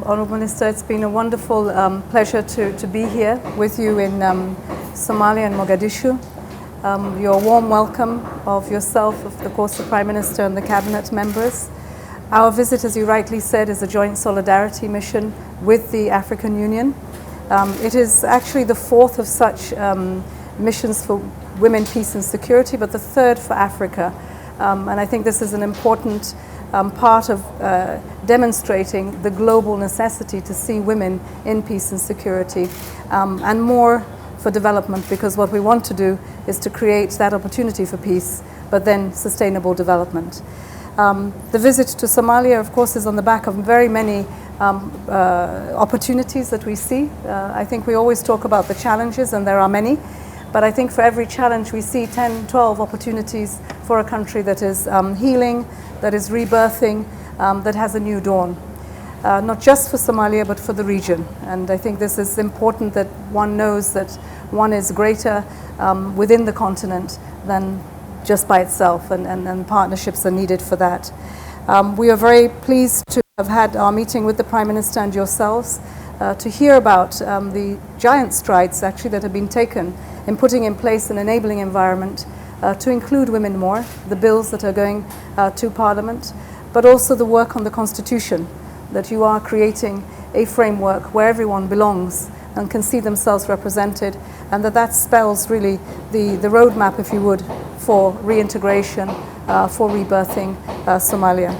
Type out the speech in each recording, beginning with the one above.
Honourable Minister, it's been a wonderful pleasure to be here with you in Somalia and Mogadishu. Your warm welcome of yourself, of course, the Prime Minister and the Cabinet members. Our visit, as you rightly said, is a joint solidarity mission with the African Union. It is actually the fourth of such missions for women, peace and security, but the third for Africa. And I think this is an important part of demonstrating the global necessity to see women in peace and security, and more for development, because what we want to do is to create that opportunity for peace, but then sustainable development. The visit to Somalia, of course, is on the back of very many opportunities that we see. I think we always talk about the challenges, and there are many, but I think for every challenge we see 10, 12 opportunities for a country that is healing, that is rebirthing, that has a new dawn. Not just for Somalia, but for the region. And I think this is important, that one knows that one is greater within the continent than just by itself, and partnerships are needed for that. We are very pleased to have had our meeting with the Prime Minister and yourselves to hear about the giant strides actually that have been taken in putting in place an enabling environment to include women more, the bills that are going to Parliament, but also the work on the Constitution, that you are creating a framework where everyone belongs and can see themselves represented, and that spells really the roadmap, if you would, for reintegration, for rebirthing Somalia.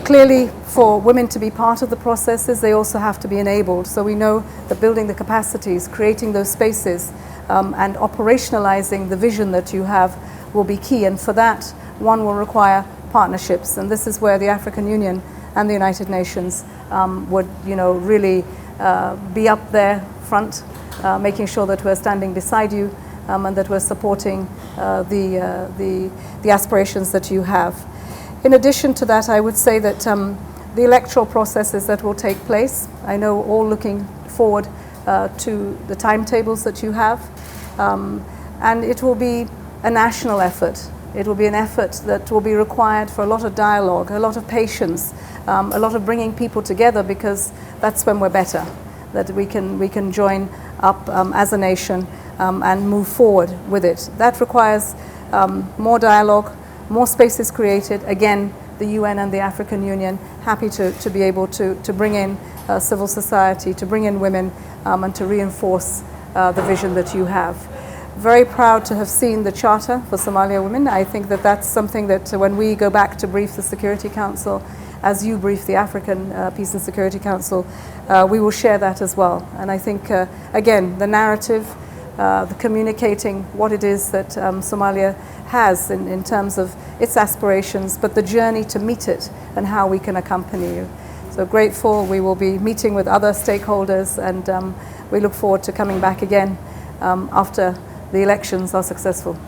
Clearly, for women to be part of the processes, they also have to be enabled. So we know that building the capacities, creating those spaces, and operationalizing the vision that you have will be key. And for that, one will require partnerships. And this is where the African Union and the United Nations would, really be up there front, making sure that we're standing beside you and that we're supporting the aspirations that you have. In addition to that, I would say that the electoral processes that will take place, I know all looking forward to the timetables that you have, and it will be a national effort. It will be an effort that will be required for a lot of dialogue, a lot of patience, a lot of bringing people together, because that's when we're better, that we can join up as a nation and move forward with it. That requires more dialogue, more spaces created. Again, the UN and the African Union happy to be able to bring in civil society, to bring in women, and to reinforce the vision that you have. Very proud to have seen the Charter for Somalia Women. I think that that's something that when we go back to brief the Security Council, as you brief the African Peace and Security Council, we will share that as well. And I think, again, the narrative, the communicating what it is that Somalia has in terms of its aspirations, but the journey to meet it and how we can accompany you. So grateful. We will be meeting with other stakeholders, and we look forward to coming back again after the elections are successful.